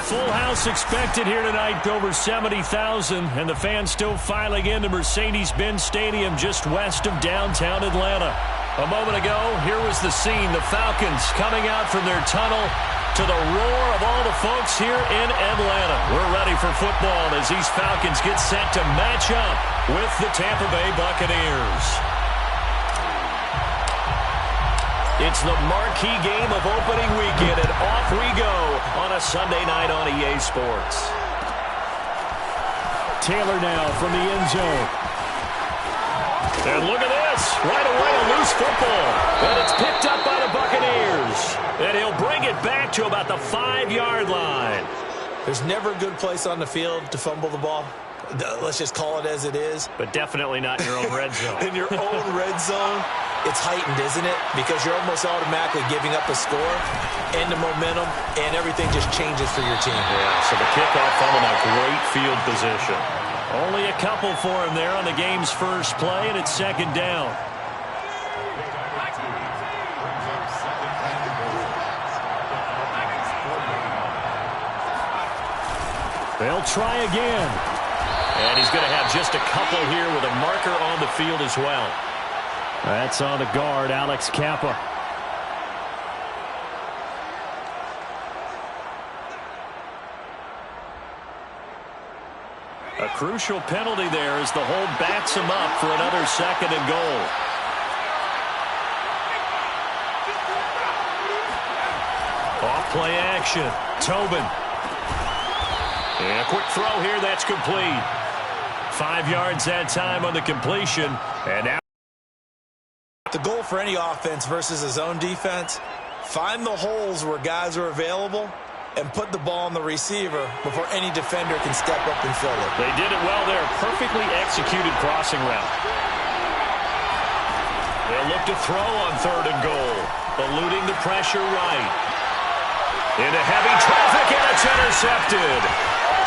full house expected here tonight, over 70,000, and the fans still filing into Mercedes-Benz Stadium just west of downtown Atlanta. A moment ago, here was the scene. The Falcons coming out from their tunnel to the roar of all the folks here in Atlanta. We're ready for football as these Falcons get set to match up with the Tampa Bay Buccaneers. It's the marquee game of opening weekend, and off we go on a Sunday night on EA Sports. Taylor now from the end zone. And look at this. Right away, a loose football. And it's picked up by the Buccaneers. And he'll bring it back to about the 5-yard line. There's never a good place on the field to fumble the ball. Let's just call it as it is. But definitely not in your own red zone. In your own red zone, it's heightened, isn't it? Because you're almost automatically giving up a score and the momentum, and everything just changes for your team. Yeah, so the kickoff followed a great field position. Only a couple for him there on the game's first play, and it's second down. They'll try again. And he's going to have just a couple here with a marker on the field as well. That's on the guard, Alex Kappa. A crucial penalty there as the hold backs him up for another second and goal. Off play action. Tobin. And a quick throw here, that's complete. 5 yards that time on the completion. And now the goal for any offense versus his own defense, find the holes where guys are available and put the ball on the receiver before any defender can step up and fill it. They did it well there. Perfectly executed crossing route. They'll look to throw on 3rd and goal. Eluding the pressure right. Into heavy traffic, and it's intercepted.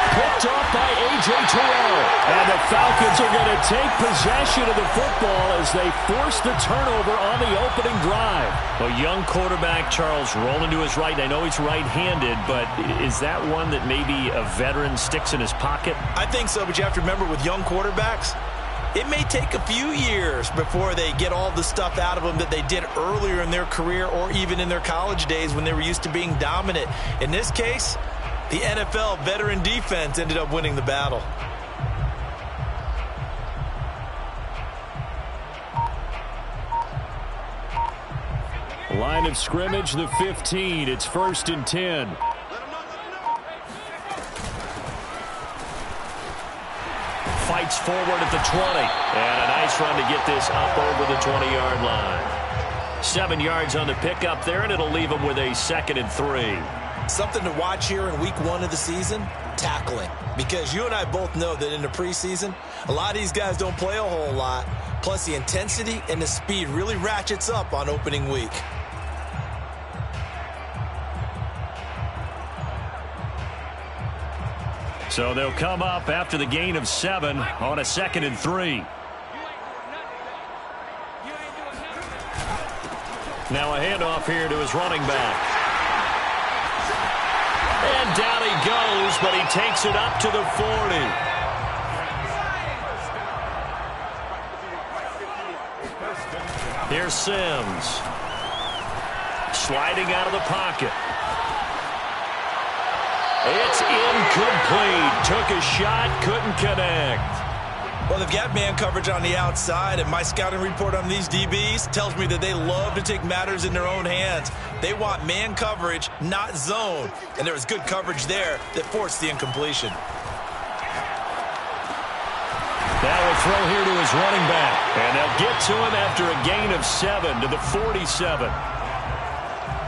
Picked off by A.J. Terrell. And the Falcons are going to take possession of the football as they force the turnover on the opening drive. A young quarterback, Charles, rolling to his right. I know he's right-handed, but is that one that maybe a veteran sticks in his pocket? I think so, but you have to remember with young quarterbacks, it may take a few years before they get all the stuff out of them that they did earlier in their career or even in their college days when they were used to being dominant. In this case, the NFL veteran defense ended up winning the battle. Line of scrimmage, the 15. It's 1st and 10. Fights forward at the 20. And a nice run to get this up over the 20-yard line. 7 yards on the pickup there, and it'll leave him with a 2nd and 3. Something to watch here in week 1 of the season, tackling. Because you and I both know that in the preseason, a lot of these guys don't play a whole lot. Plus, the intensity and the speed really ratchets up on opening week. So they'll come up after the gain of 7 on a 2nd and 3. Now a handoff here to his running back. And down he goes, but he takes it up to the 40. Here's Sims. Sliding out of the pocket. It's incomplete. Took a shot, couldn't connect. Well, they've got man coverage on the outside, and my scouting report on these DBs tells me that they love to take matters in their own hands. They want man coverage, not zone. And there was good coverage there that forced the incompletion. Now a throw here to his running back. And they'll get to him after a gain of 7 to the 47.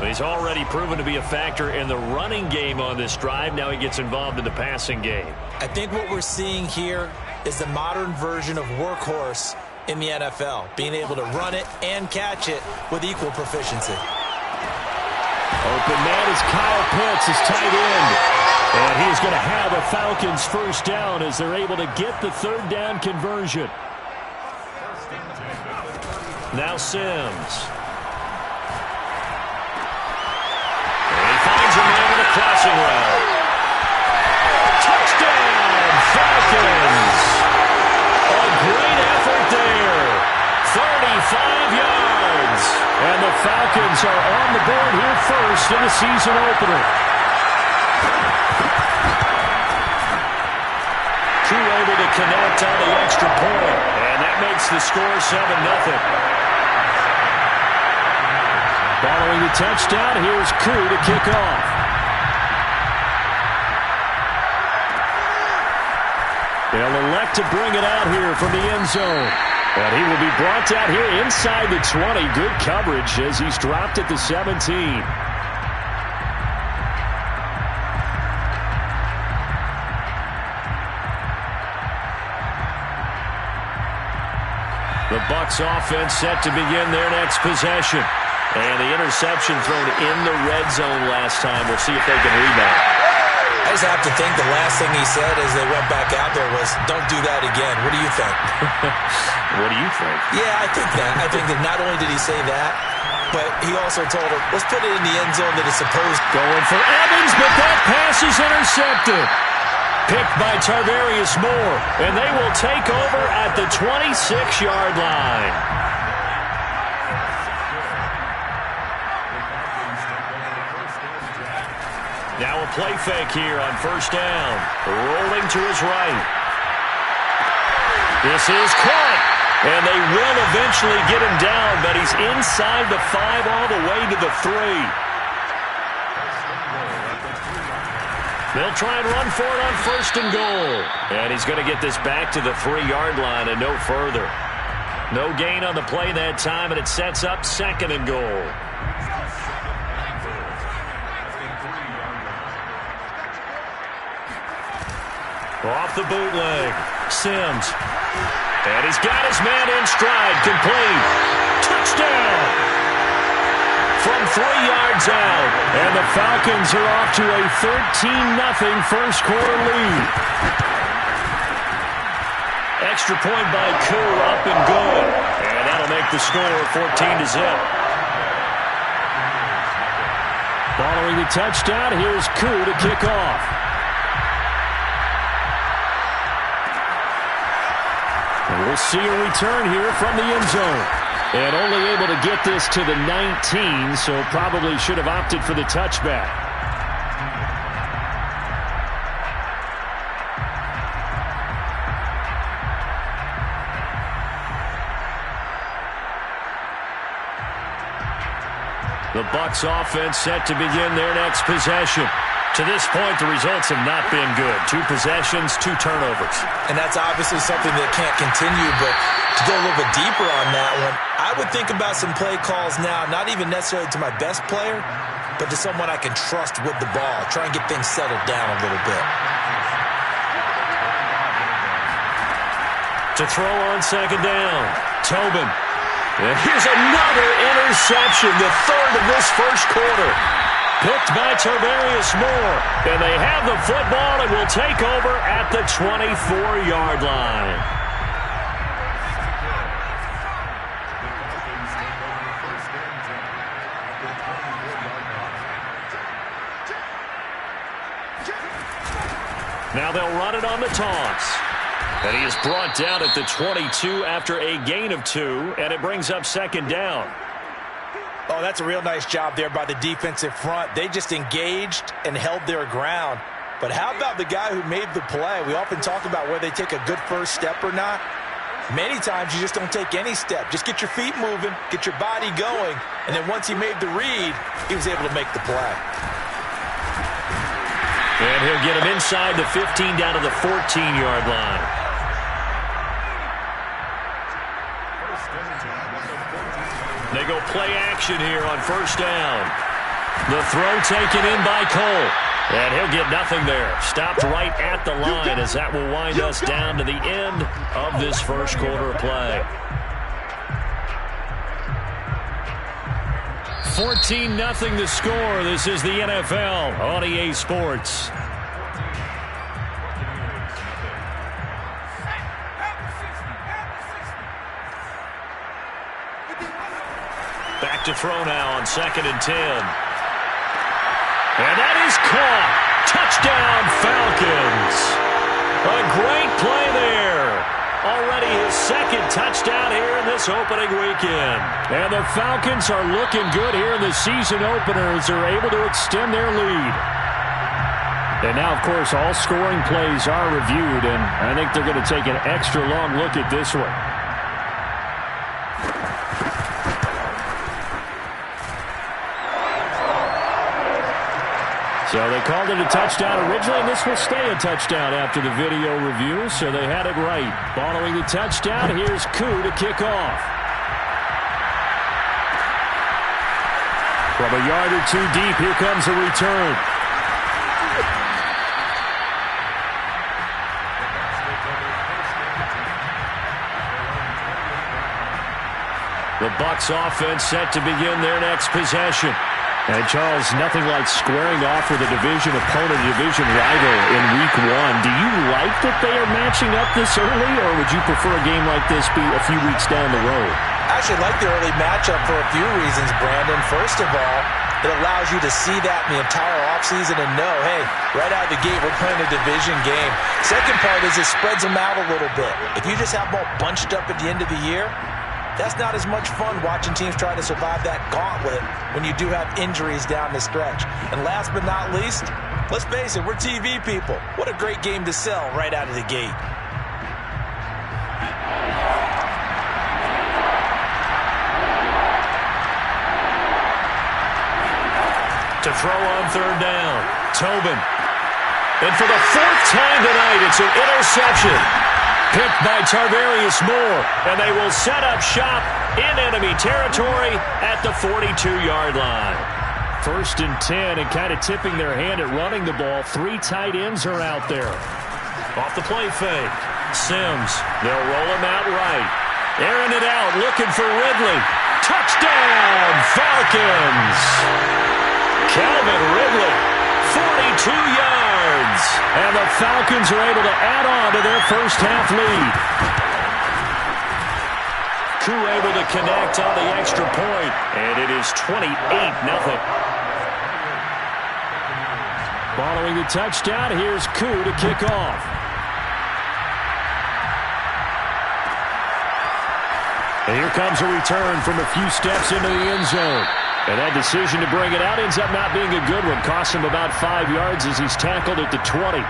He's already proven to be a factor in the running game on this drive. Now he gets involved in the passing game. I think what we're seeing here is the modern version of workhorse in the NFL, being able to run it and catch it with equal proficiency. Open man is Kyle Pitts, his tight end. And he's going to have a Falcons first down as they're able to get the 3rd down conversion. Now Sims. And he finds a man with a crossing route. Falcons. A great effort there. 35 yards. And the Falcons are on the board here first in the season opener. Crew able to connect on the extra point. And that makes the score 7-0. Following the touchdown, here's Crew to kick off. They'll elect to bring it out here from the end zone. And he will be brought down here inside the 20. Good coverage as he's dropped at the 17. The Bucs offense set to begin their next possession. And the interception thrown in the red zone last time. We'll see if they can rebound. I just have to think the last thing he said as they went back out there was, don't do that again. What do you think? What do you think? Yeah, I think that. I think that not only did he say that, but he also told him, let's put it in the end zone that it's supposed to. Going for Evans, but that pass is intercepted. Picked by Tarvarius Moore, and they will take over at the 26-yard line. Now a play fake here on first down. Rolling to his right. This is caught. And they will eventually get him down, but he's inside the 5 all the way to the 3. They'll try and run for it on first and goal. And he's going to get this back to the 3-yard line and no further. No gain on the play that time, and it sets up second and goal. Off the bootleg. Sims. And he's got his man in stride. Complete. Touchdown. From 3 yards out. And the Falcons are off to a 13-0 first quarter lead. Extra point by Koo, up and good. And that'll make the score 14-0. Following the touchdown, here's Koo to kick off. And we'll see a return here from the end zone. And only able to get this to the 19, so probably should have opted for the touchback. The Bucs offense set to begin their next possession. To this point, the results have not been good. 2 possessions, 2 turnovers. And that's obviously something that can't continue, but to go a little bit deeper on that one, I would think about some play calls now, not even necessarily to my best player, but to someone I can trust with the ball. Try and get things settled down a little bit. To throw on second down, Tobin. And here's another interception, the 3rd of this first quarter. Picked by Tarvarius Moore. And they have the football and will take over at the 24-yard line. Now they'll run it on the toss. And he is brought down at the 22 after a gain of 2, and it brings up second down. Oh, that's a real nice job there by the defensive front. They just engaged and held their ground. But how about the guy who made the play? We often talk about whether they take a good first step or not. Many times you just don't take any step. Just get your feet moving, get your body going, and then once he made the read, he was able to make the play. And he'll get him inside the 15 down to the 14-yard line. They go play action here on first down. The throw taken in by Cole. And he'll get nothing there. Stopped right at the line as that will wind us down to the end of this first quarter of play. 14-0 the score. This is the NFL on EA Sports. Back to throw now on 2nd and 10. And that is caught. Touchdown, Falcons. A great play there. Already his second touchdown here in this opening weekend. And the Falcons are looking good here in the season opener as they're able to extend their lead. And now, of course, all scoring plays are reviewed, and I think they're going to take an extra long look at this one. So they called it a touchdown originally, and this will stay a touchdown after the video review, so they had it right. Following the touchdown, here's Koo to kick off. From a yard or two deep, here comes a return. The Bucs offense set to begin their next possession. And, Charles, nothing like squaring off with a division opponent, a division rival in Week 1. Do you like that they are matching up this early, or would you prefer a game like this be a few weeks down the road? I actually like the early matchup for a few reasons, Brandon. First of all, it allows you to see that in the entire offseason and know, hey, right out of the gate, we're playing a division game. Second part is it spreads them out a little bit. If you just have them all bunched up at the end of the year, that's not as much fun watching teams try to survive that gauntlet when you do have injuries down the stretch. And last but not least, let's face it, we're TV people. What a great game to sell right out of the gate. To throw on third down, Tobin. And for the fourth time tonight, it's an interception. Picked by Tarvarius Moore, and they will set up shop in enemy territory at the 42-yard line. 1st and 10, and kind of tipping their hand at running the ball. 3 tight ends are out there. Off the play fake. Sims, they'll roll him out right. Airing it out, looking for Ridley. Touchdown, Falcons! Calvin Ridley, 42 yards. And the Falcons are able to add on to their first half lead. Koo able to connect on the extra point, and it is 28-0. Following the touchdown, here's Koo to kick off. And here comes a return from a few steps into the end zone. And that decision to bring it out ends up not being a good one. Costs him about 5 yards as he's tackled at the 20.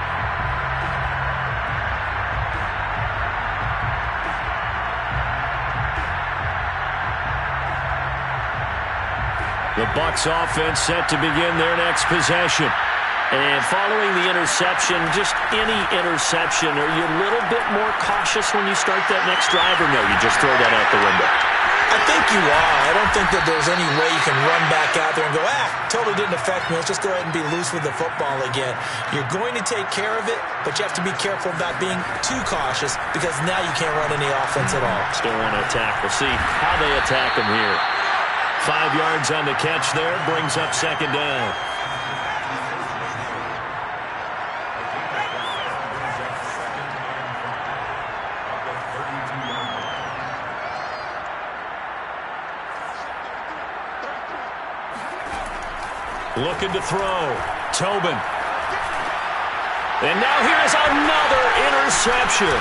The Bucs offense set to begin their next possession. And following the interception, just any interception, are you a little bit more cautious when you start that next drive, or no, you just throw that out the window? I think you are. I don't think that there's any way you can run back out there and go, totally didn't affect me. Let's just go ahead and be loose with the football again. You're going to take care of it, but you have to be careful about being too cautious because now you can't run any offense at all. Still want to attack. We'll see how they attack them here. 5 yards on the catch there, brings up second down. Looking to throw. Tobin. And now here's another interception.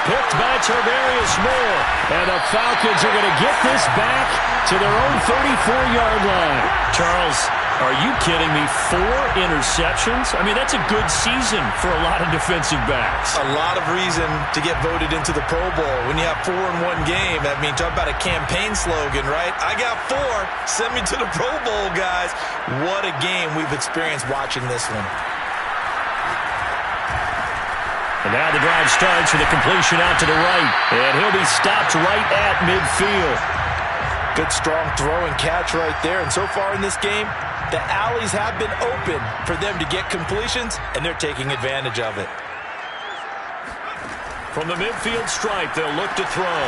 Picked by Tarvarius Moore. And the Falcons are going to get this back to their own 34-yard line. Charles, are you kidding me? 4 interceptions? I mean, that's a good season for a lot of defensive backs. A lot of reason to get voted into the Pro Bowl. When you have 4 in one game, I mean, talk about a campaign slogan, right? I got 4. Send me to the Pro Bowl, guys. What a game we've experienced watching this one. And now the drive starts with a completion out to the right. And he'll be stopped right at midfield. Good, strong throw and catch right there. And so far in this game, the alleys have been open for them to get completions, and they're taking advantage of it. From the midfield stripe, they'll look to throw.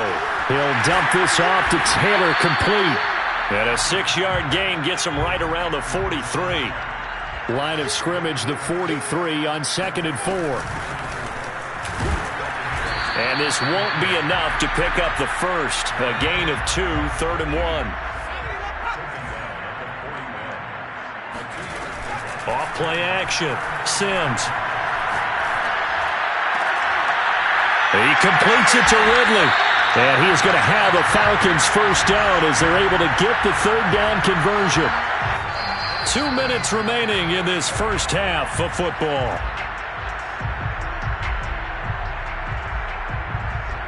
He'll dump this off to Taylor, complete. And a 6-yard gain gets him right around the 43. Line of scrimmage, the 43 on 2nd and 4. And this won't be enough to pick up the first. A gain of 2, 3rd and 1. Off play action. Sims. He completes it to Ridley. And he is going to have a Falcons first down as they're able to get the third down conversion. 2 minutes remaining in this first half of football.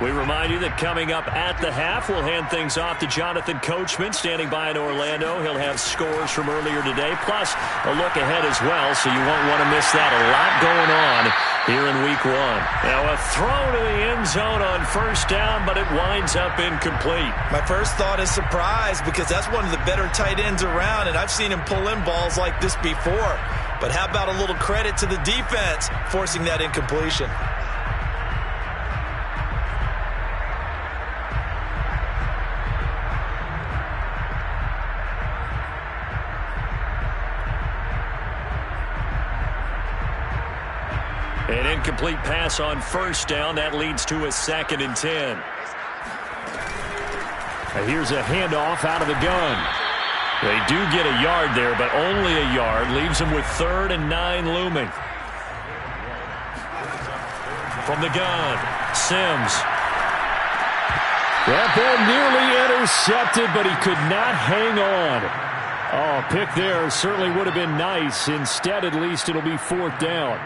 We remind you that coming up at the half, we'll hand things off to Jonathan Coachman, standing by in Orlando. He'll have scores from earlier today, plus a look ahead as well, so you won't want to miss that. A lot going on here in Week 1. Now a throw to the end zone on first down, but it winds up incomplete. My first thought is surprise, because that's one of the better tight ends around, and I've seen him pull in balls like this before. But how about a little credit to the defense forcing that incompletion? An incomplete pass on first down. That leads to a 2nd and 10. Here's a handoff out of the gun. They do get a yard there, but only a yard. Leaves them with 3rd and 9 looming. From the gun, Sims. That ball nearly intercepted, but he could not hang on. Oh, pick there certainly would have been nice. Instead, at least, it'll be 4th down.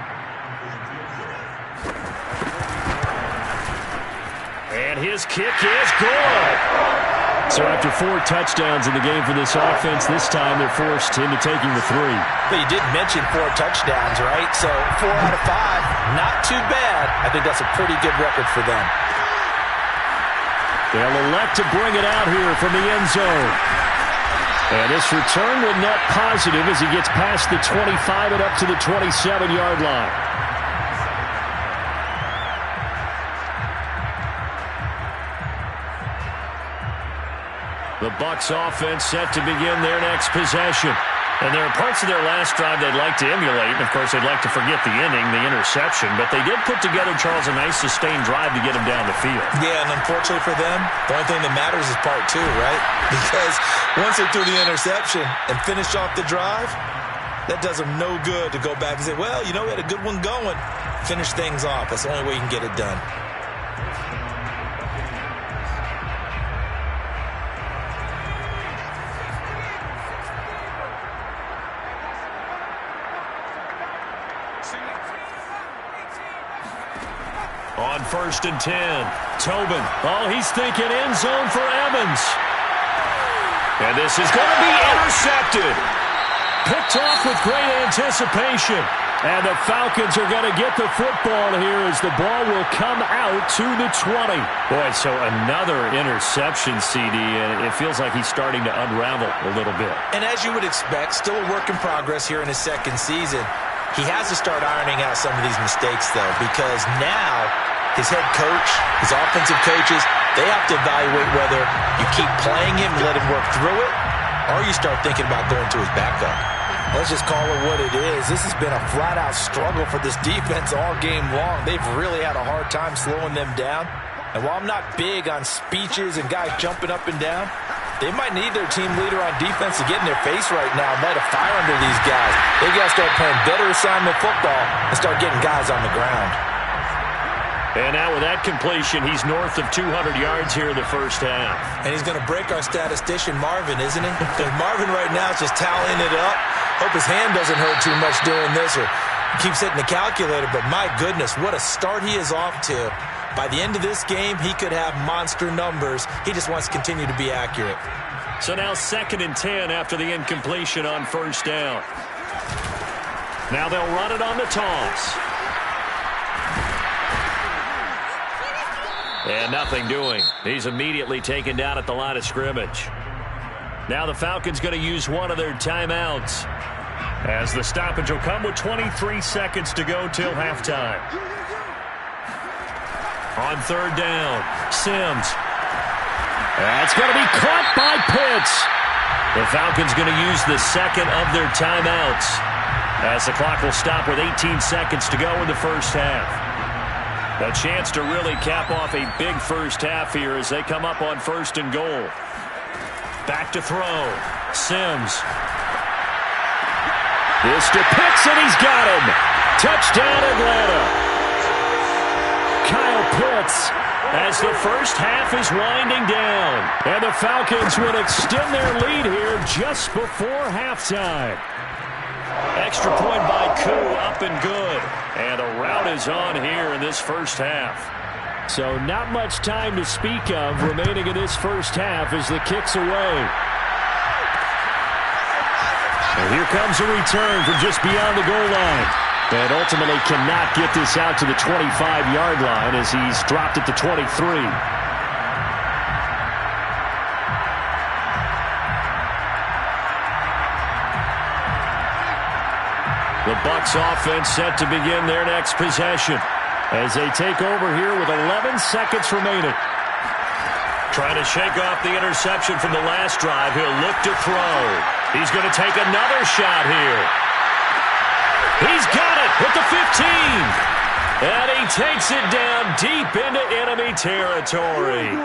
And his kick is good. So after 4 touchdowns in the game for this offense, this time they're forced into taking the 3. But you did mention 4 touchdowns, right? So 4 out of 5, not too bad. I think that's a pretty good record for them. They'll elect to bring it out here from the end zone. And this return will net positive as he gets past the 25 and up to the 27-yard line. The Bucs offense set to begin their next possession. And there are parts of their last drive they'd like to emulate. And, of course, they'd like to forget the inning, the interception. But they did put together, Charles, a nice sustained drive to get them down the field. Yeah, and unfortunately for them, the only thing that matters is part 2, right? Because once they threw the interception and finished off the drive, that does them no good to go back and say, well, you know, we had a good one going. Finish things off. That's the only way you can get it done. On 1st and 10, Tobin. Oh, he's thinking end zone for Evans. And this is going to be intercepted. Picked off with great anticipation. And the Falcons are going to get the football here as the ball will come out to the 20. Boy, so another interception, CD, and it feels like he's starting to unravel a little bit. And as you would expect, still a work in progress here in his 2nd season. He has to start ironing out some of these mistakes, though, because now his head coach, his offensive coaches, they have to evaluate whether you keep playing him, let him work through it, or you start thinking about going to his backup. Let's just call it what it is. This has been a flat-out struggle for this defense all game long. They've really had a hard time slowing them down. And while I'm not big on speeches and guys jumping up and down, they might need their team leader on defense to get in their face right now and light a fire under these guys. They got to start playing better assignment football and start getting guys on the ground. And now with that completion, he's north of 200 yards here in the first half. And he's going to break our statistician, Marvin, isn't he? Marvin right now is just tallying it up. Hope his hand doesn't hurt too much doing this, or he keeps hitting the calculator. But my goodness, what a start he is off to. By the end of this game, he could have monster numbers. He just wants to continue to be accurate. So now 2nd and 10 after the incompletion on first down. Now they'll run it on the toss. And nothing doing. He's immediately taken down at the line of scrimmage. Now the Falcons going to use one of their timeouts, as the stoppage will come with 23 seconds to go till halftime. On 3rd down, Sims. That's going to be caught by Pitts. The Falcons going to use the 2nd of their timeouts, as the clock will stop with 18 seconds to go in the first half. A chance to really cap off a big first half here as they come up on 1st and goal. Back to throw. Sims. This to Pitts, and he's got him. Touchdown, Atlanta. Kyle hits as the first half is winding down. And the Falcons would extend their lead here just before halftime. Extra point by Koo, up and good. And a rout is on here in this first half. So not much time to speak of remaining in this first half as the kick's away. And here comes a return from just beyond the goal line. And ultimately cannot get this out to the 25-yard line as he's dropped it to 23. The Bucs offense set to begin their next possession as they take over here with 11 seconds remaining. Trying to shake off the interception from the last drive. He'll look to throw. He's going to take another shot here. He's got it at the 15. And he takes it down deep into enemy territory.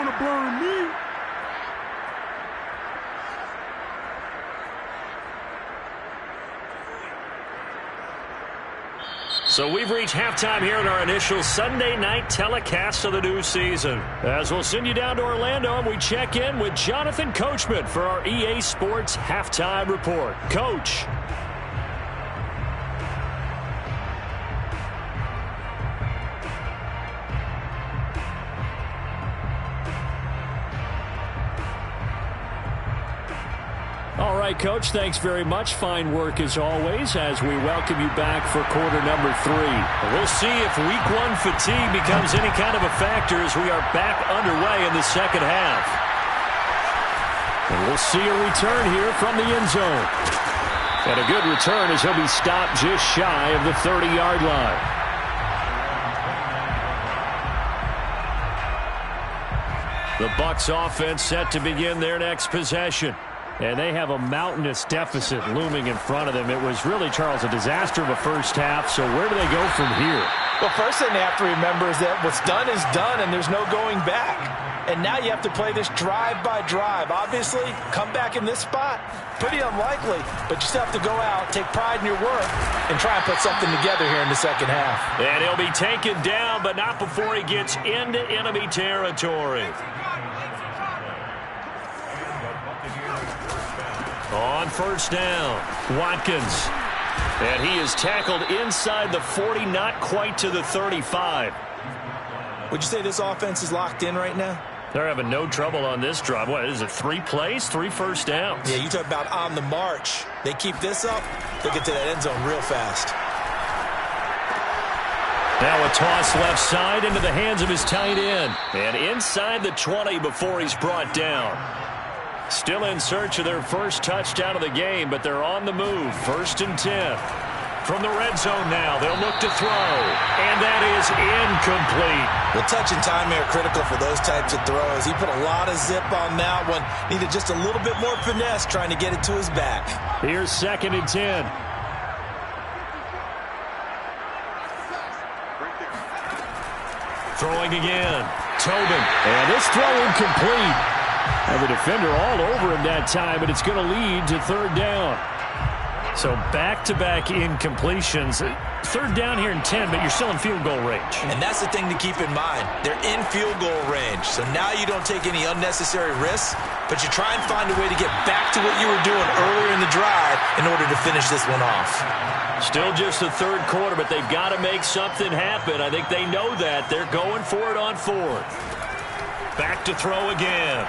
So we've reached halftime here in our initial Sunday night telecast of the new season. As we'll send you down to Orlando and we check in with Jonathan Coachman for our EA Sports Halftime Report. Coach. All right, Coach, thanks very much. Fine work as always as we welcome you back for quarter number 3. We'll see if week 1 fatigue becomes any kind of a factor as we are back underway in the second half. And we'll see a return here from the end zone. And a good return as he'll be stopped just shy of the 30-yard line. The Bucs offense set to begin their next possession. And they have a mountainous deficit looming in front of them. It was really, Charles, a disaster of a first half. So where do they go from here? Well, first thing they have to remember is that what's done is done, and there's no going back. And now you have to play this drive by drive. Obviously, come back in this spot, pretty unlikely. But you still have to go out, take pride in your work, and try and put something together here in the second half. And he'll be taken down, but not before he gets into enemy territory. On first down, Watkins. And he is tackled inside the 40, not quite to the 35. Would you say this offense is locked in right now? They're having no trouble on this drive. What is it, 3 plays, 3 first downs? Yeah, you talk about on the march. They keep this up, they'll get to that end zone real fast. Now a toss left side into the hands of his tight end. And inside the 20 before he's brought down. Still in search of their first touchdown of the game, but they're on the move. 1st and 10. From the red zone now, they'll look to throw. And that is incomplete. Well, touch and timing are critical for those types of throws. He put a lot of zip on that one. Needed just a little bit more finesse trying to get it to his back. Here's 2nd and 10. Throwing again. Tobin. And this throw incomplete. And the defender all over him that time, and it's going to lead to 3rd down. So back-to-back incompletions. 3rd down here in 10, but you're still in field goal range. And that's the thing to keep in mind. They're in field goal range. So now you don't take any unnecessary risks, but you try and find a way to get back to what you were doing earlier in the drive in order to finish this one off. Still just the 3rd quarter, but they've got to make something happen. I think they know that. They're going for it on 4th. Back to throw again.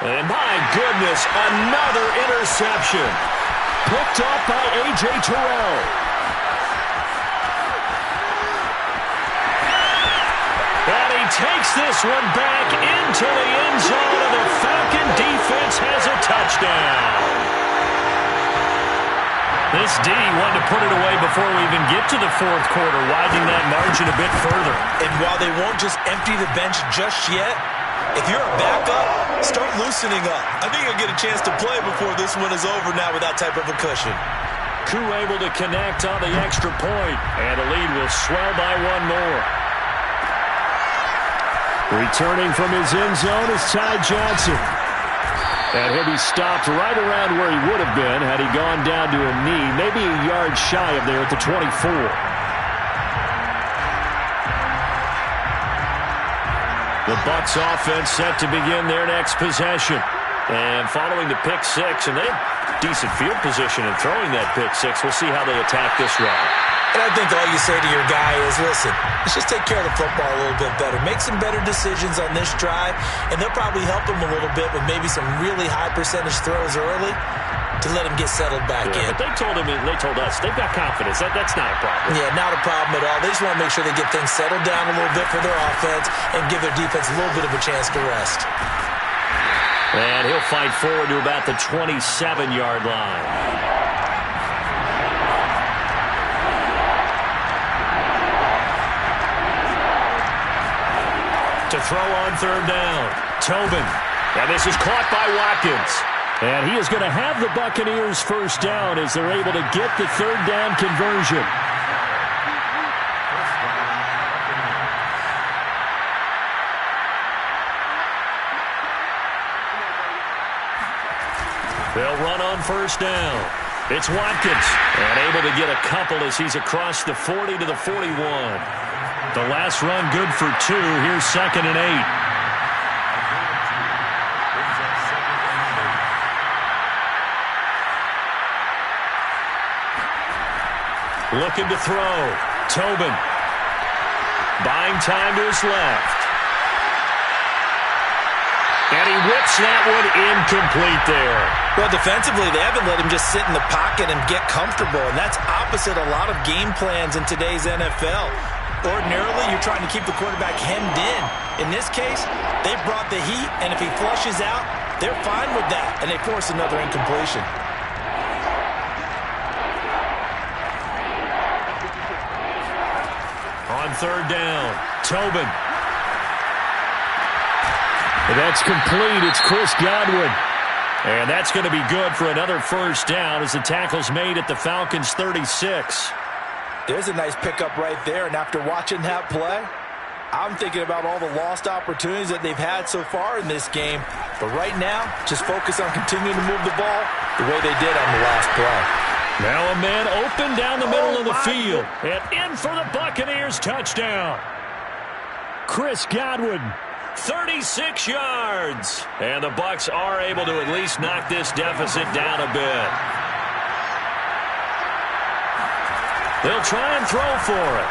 And my goodness, another interception. Picked off by A.J. Terrell. And he takes this one back into the end zone, and the Falcon defense has a touchdown. This D wanted to put it away before we even get to the 4th quarter, widening that margin a bit further. And while they won't just empty the bench just yet, if you're a backup, start loosening up. I think you'll get a chance to play before this one is over now with that type of a cushion. Koo able to connect on the extra point, and the lead will swell by 1 more. Returning from his end zone is Ty Johnson. And he'll be stopped right around where he would have been had he gone down to a knee, maybe a yard shy of there at the 24. The Bucs offense set to begin their next possession. And following the pick six, and they have decent field position in throwing that pick six. We'll see how they attack this round. And I think all you say to your guy is, listen, let's just take care of the football a little bit better. Make some better decisions on this drive, and they'll probably help him a little bit with maybe some really high percentage throws early to let him get settled back in. But they told us, they've got confidence. That's not a problem. Yeah, not a problem at all. They just want to make sure they get things settled down a little bit for their offense and give their defense a little bit of a chance to rest. And he'll fight forward to about the 27-yard line. To throw on third down, Tobin. And this is caught by Watkins. And he is going to have the Buccaneers first down as they're able to get the third down conversion. They'll run on first down. It's Watkins. And able to get a couple as he's across the 40 to the 41. The last run good for 2. Here's 2nd and 8. Looking to throw. Tobin. Buying time to his left. And he whips that one incomplete there. Well, defensively, they haven't let him just sit in the pocket and get comfortable, and that's opposite a lot of game plans in today's NFL. Ordinarily, you're trying to keep the quarterback hemmed in. In this case, they brought the heat, and if he flushes out, they're fine with that, and they force another incompletion. On third down, Tobin. That's complete. It's Chris Godwin. And that's going to be good for another first down as the tackle's made at the Falcons' 36. There's a nice pickup right there, and after watching that play, I'm thinking about all the lost opportunities that they've had so far in this game. But right now, just focus on continuing to move the ball the way they did on the last play. Now a man open down the middle of the field. And in for the Buccaneers touchdown. Chris Godwin. 36 yards. And the Bucs are able to at least knock this deficit down a bit. They'll try and throw for it.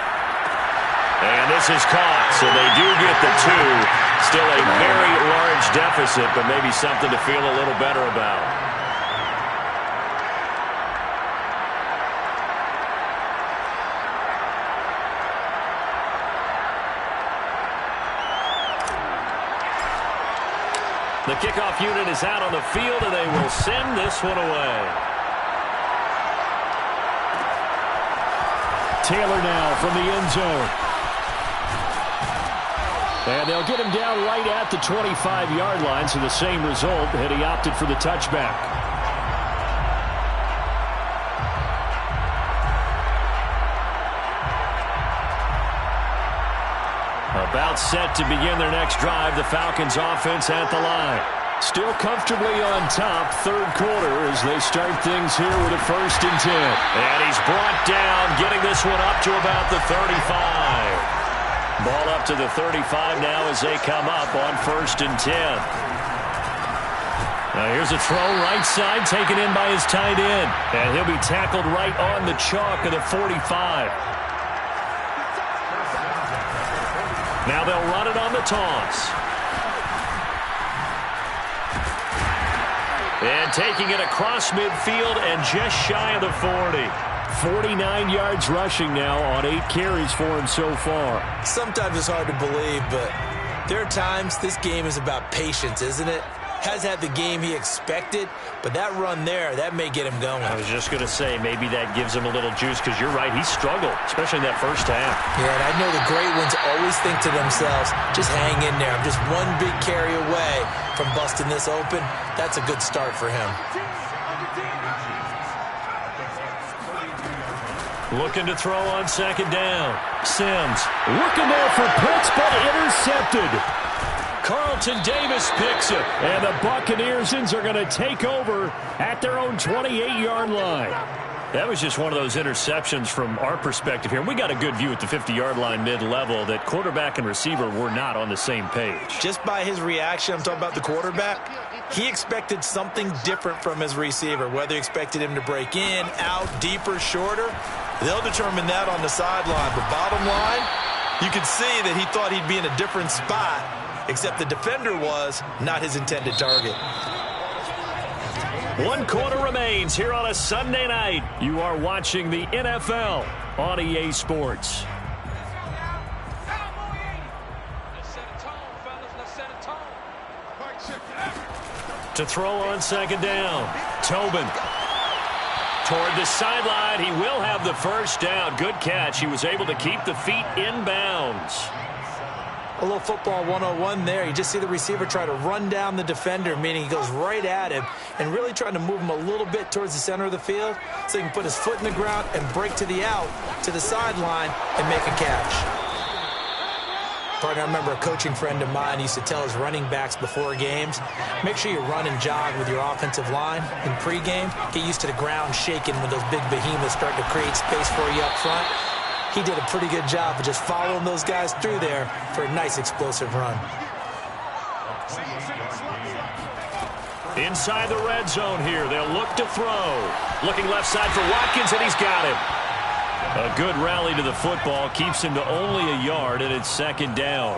And this is caught, so they do get the 2. Still a very large deficit, but maybe something to feel a little better about. The kickoff unit is out on the field, and they will send this one away. Taylor now from the end zone. And they'll get him down right at the 25-yard line, so the same result, and he opted for the touchback. About set to begin their next drive, the Falcons offense at the line. Still comfortably on top, third quarter, as they start things here with a 1st and 10. And he's brought down, getting this one up to about the 35. Ball up to the 35 now as they come up on 1st and 10. Now here's a throw right side, taken in by his tight end. And he'll be tackled right on the chalk of the 45. Now they'll run it on the toss. And taking it across midfield and just shy of the 40. 49 yards rushing now on 8 carries for him so far. Sometimes it's hard to believe, but there are times this game is about patience, isn't it? Has had the game he expected, but that run there, that may get him going. I was just going to say, maybe that gives him a little juice, because you're right, he struggled, especially in that first half. Yeah, and I know the great ones always think to themselves, just hang in there. I'm just one big carry away from busting this open. That's a good start for him. Looking to throw on 2nd down. Sims. Looking there for Pitts, but intercepted. Carlton Davis picks it. And the Buccaneers are going to take over at their own 28-yard line. That was just one of those interceptions from our perspective here. We got a good view at the 50-yard line mid-level that quarterback and receiver were not on the same page. Just by his reaction, I'm talking about the quarterback, he expected something different from his receiver, whether he expected him to break in, out, deeper, shorter. They'll determine that on the sideline. But bottom line, you could see that he thought he'd be in a different spot, except the defender was not his intended target. 1 quarter remains here on a Sunday night. You are watching the NFL on EA Sports. To throw on second down, Tobin. Toward the sideline, he will have the first down. Good catch. He was able to keep the feet in bounds. A little football 101 there. You just see the receiver try to run down the defender, meaning he goes right at him and really trying to move him a little bit towards the center of the field so he can put his foot in the ground and break to the out, to the sideline, and make a catch. Partner, I remember a coaching friend of mine used to tell his running backs before games, make sure you run and jog with your offensive line in pregame. Get used to the ground shaking when those big behemoths start to create space for you up front. He did a pretty good job of just following those guys through there for a nice explosive run. Inside the red zone here, they'll look to throw. Looking left side for Watkins, and he's got him. A good rally to the football keeps him to only a yard, and it's second down.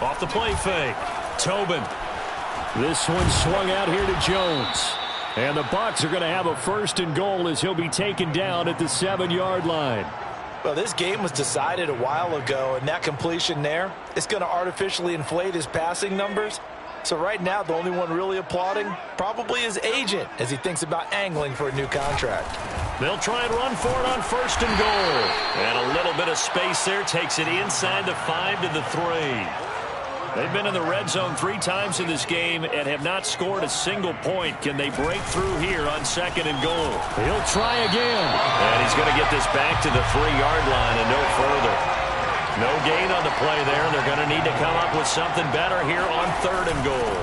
Off the play fake, Tobin. This one swung out here to Jones. And the Bucs are going to have a first and goal as he'll be taken down at the 7-yard line. Well, this game was decided a while ago, and that completion there is going to artificially inflate his passing numbers. So right now, the only one really applauding probably his agent as he thinks about angling for a new contract. They'll try and run for it on first and goal. And a little bit of space there takes it inside the 5 to the 3. They've been in the red zone 3 times in this game and have not scored a single point. Can they break through here on second and goal? He'll try again. And he's going to get this back to the 3-yard line and no further. No gain on the play there. They're going to need to come up with something better here on third and goal.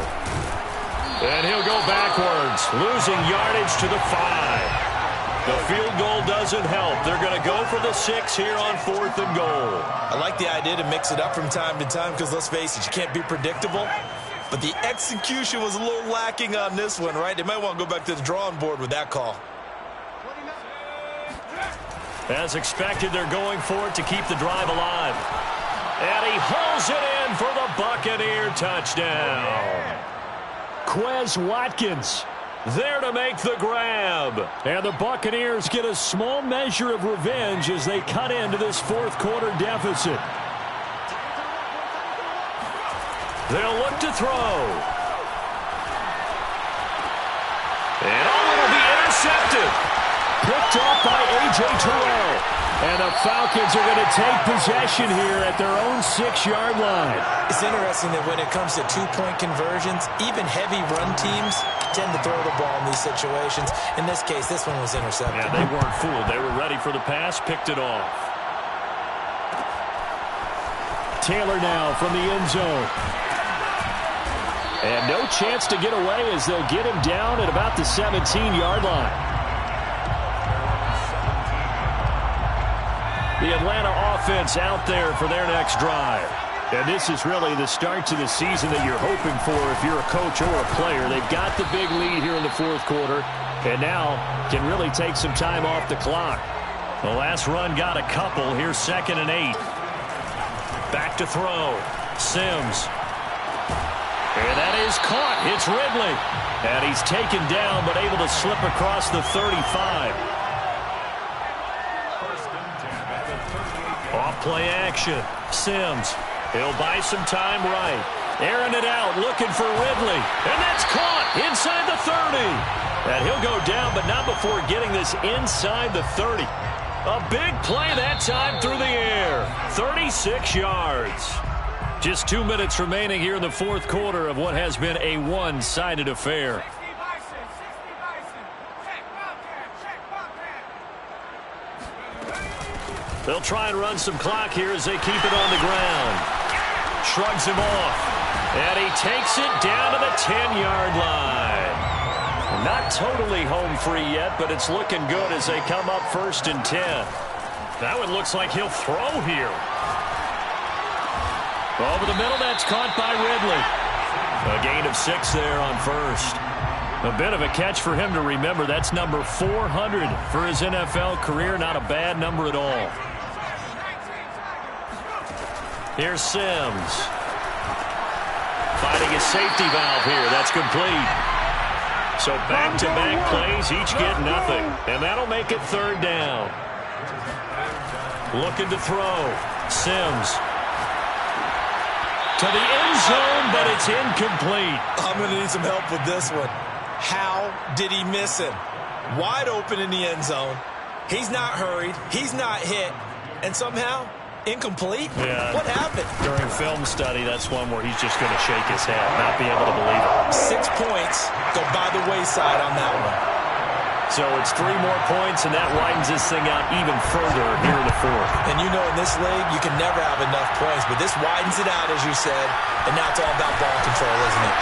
And he'll go backwards, losing yardage to the 5. The field goal doesn't help. They're going to go for the 6 here on fourth and goal. I like the idea to mix it up from time to time because, let's face it, you can't be predictable. But the execution was a little lacking on this one, right? They might want to go back to the drawing board with that call. As expected, they're going for it to keep the drive alive. And he hauls it in for the Buccaneer touchdown. Quez Watkins there to make the grab. And the Buccaneers get a small measure of revenge as they cut into this fourth quarter deficit. They'll look to throw. And it'll be intercepted. Picked off by A.J. Terrell. And the Falcons are going to take possession here at their own 6-yard line. It's interesting that when it comes to two-point conversions, even heavy run teams tend to throw the ball in these situations. In this case, this one was intercepted. Yeah, they weren't fooled. They were ready for the pass, picked it off. Taylor now from the end zone. And no chance to get away as they'll get him down at about the 17-yard line. The Atlanta offense out there for their next drive. And this is really the start to the season that you're hoping for if you're a coach or a player. They've got the big lead here in the fourth quarter and now can really take some time off the clock. The last run got a couple. Here's 2nd and 8. Back to throw. Sims. And that is caught. It's Ridley. And he's taken down but able to slip across the 35. Off-play action. Sims. He'll buy some time right. Airing it out, looking for Ridley. And that's caught inside the 30. And he'll go down, but not before getting this inside the 30. A big play that time through the air. 36 yards. Just 2 minutes remaining here in the fourth quarter of what has been a one-sided affair. They'll try and run some clock here as they keep it on the ground. Shrugs him off. And he takes it down to the 10-yard line. Not totally home free yet, but it's looking good as they come up 1st and 10. That one looks like he'll throw here. Over the middle, that's caught by Ridley. A gain of 6 there on 1st. A bit of a catch for him to remember. That's number 400 for his NFL career. Not a bad number at all. Here's Sims. Finding a safety valve here. That's complete. So back-to-back plays, each get nothing. And that'll make it 3rd down. Looking to throw. Sims. To the end zone, but it's incomplete. I'm going to need some help with this one. How did he miss him? Wide open in the end zone. He's not hurried. He's not hit. And somehow, incomplete? Yeah. What happened? During film study, that's one where he's just going to shake his head, not be able to believe it. 6 points go by the wayside on that one. So it's 3 more points, and that widens this thing out even further here in the 4th. And you know in this league, you can never have enough points, but this widens it out, as you said, and now it's all about ball control, isn't it?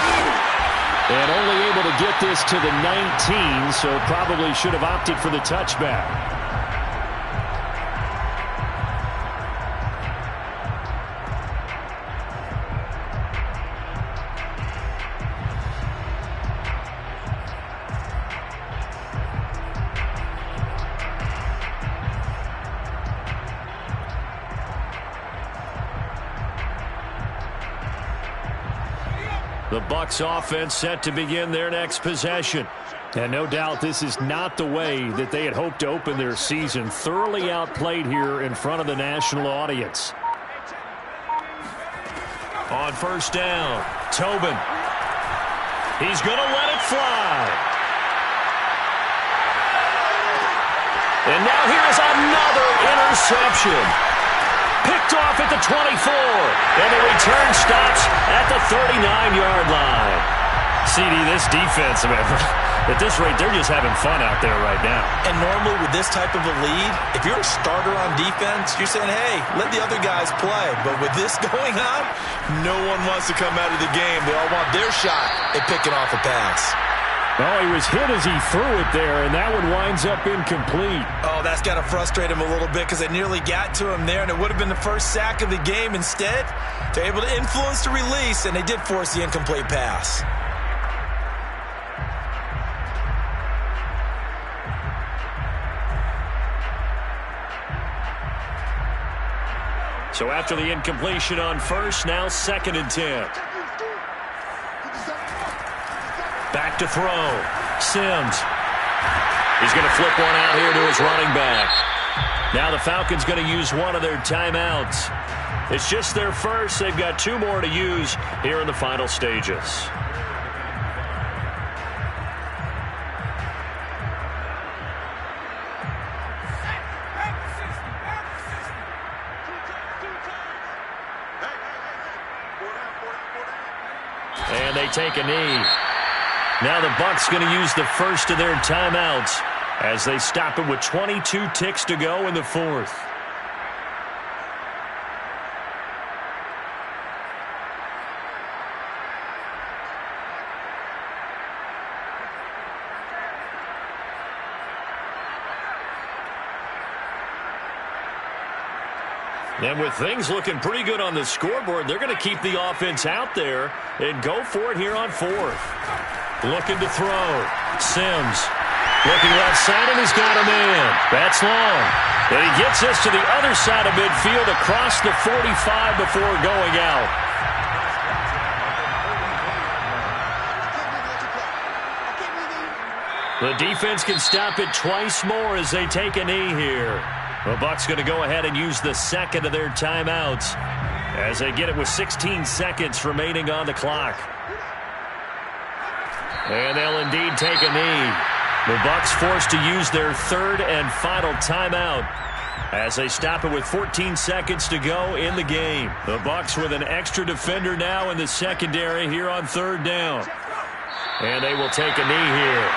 And only able to get this to the 19, so probably should have opted for the touchback. The Bucs offense set to begin their next possession. And no doubt this is not the way that they had hoped to open their season. Thoroughly outplayed here in front of the national audience. On 1st down, Tobin. He's going to let it fly. And now here's another interception. Picked off at the 24. And the return stops at the 39-yard line. CD, this defense, at this rate, they're just having fun out there right now. And normally with this type of a lead, if you're a starter on defense, you're saying, hey, let the other guys play. But with this going on, no one wants to come out of the game. They all want their shot at picking off a pass. Oh, he was hit as he threw it there, and that one winds up incomplete. Oh, that's got to frustrate him a little bit because they nearly got to him there, and it would have been the first sack of the game. Instead, they're able to influence the release, and they did force the incomplete pass. So after the incompletion on 1st, now 2nd and 10. Back to throw. Sims. He's going to flip one out here to his running back. Now the Falcons going to use one of their timeouts. It's just their first. They've got 2 more to use here in the final stages. And they take a knee. Now the Bucs going to use the first of their timeouts as they stop it with 22 ticks to go in the 4th. And with things looking pretty good on the scoreboard, they're going to keep the offense out there and go for it here on 4th. Looking to throw. Sims. Looking left side, and he's got a man. That's long. And he gets this to the other side of midfield across the 45 before going out. The defense can stop it twice more as they take a knee here. The Bucs going to go ahead and use the 2nd of their timeouts as they get it with 16 seconds remaining on the clock. And they'll indeed take a knee. The Bucs forced to use their 3rd and final timeout as they stop it with 14 seconds to go in the game. The Bucs with an extra defender now in the secondary here on 3rd down. And they will take a knee here.